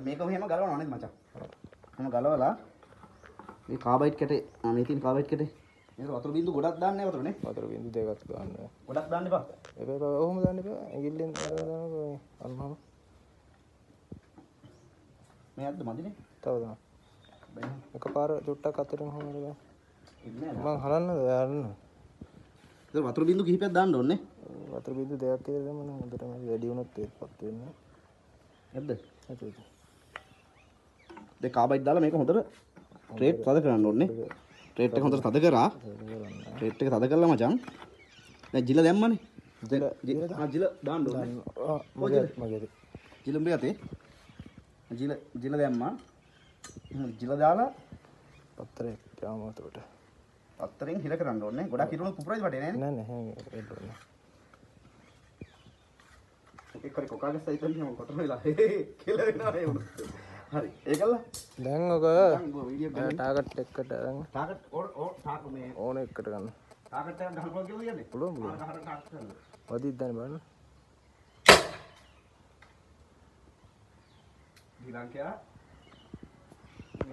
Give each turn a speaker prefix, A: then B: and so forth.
A: මේක මෙහෙම ගලවනවා නේද මචං? මම ගලවලා මේ කාබයිඩ් කැටේ මේ තියෙන කාබයිඩ් කැටේ මේක වතුර බින්දු ගොඩක් දාන්න නෑ වතුර නේ? වතුර බින්දු දෙකක් දාන්න. ගොඩක් දාන්න එපා. එපා ඔහොම දාන්න එපා. ඇඟිල්ලෙන් දාන්නකෝ අන්නම. මේ අද්ද මදිනේ? තව දාන්න. එකපාර චුට්ටක් අතරින් හොමද ගන්න. ඉන්නේ නෑ. මං හලන්නද යන්න. ඒක වතුර බින්දු කිහිපයක් දාන්න ඕනේ. වතුර බින්දු දෙකක් කියලා දැම්ම නම් හොඳටම වැඩි වුණොත් ඒකපත් වෙන්නේ. නැද්ද? හරිද. දැන් කාබයිඩ් දාලා මේක හොඳට ට්‍රේට් තද කරන්න ඕනේ. ට්‍රේට් එක හොඳට තද කරා. ට්‍රේට් එක තද කරලා මචං. දැන් ජිල දැම්මනේ. ජිල දාන්න ඕනේ. මගේ ජිල උඹේ අතේ. ජිල දැම්මා. ජිල දාලා පත්තරේ යාම උඩට. පත්තරෙන් හිර කරන්න ඕනේ. ගොඩක් හිරුණු පුපුරයිද වටේ නෑනේ. නෑ එන්න ඕනේ. ඒක කරේ කොකාගේ සයිතන් නම කොට වෙලා. කියලා වෙනවා ඒ උණු. හරි. ඒකල්ලා. දැන් ඔක ටාගට් එකට අරන් ටාගට් ටාග් මේ ඕන එකට ගන්න. ටාගට් එක ගහන්න පුළුවන් කියලා කියන්නේ? පුළුවන්. වදිත් දැන් බලන්න. ඊළඟට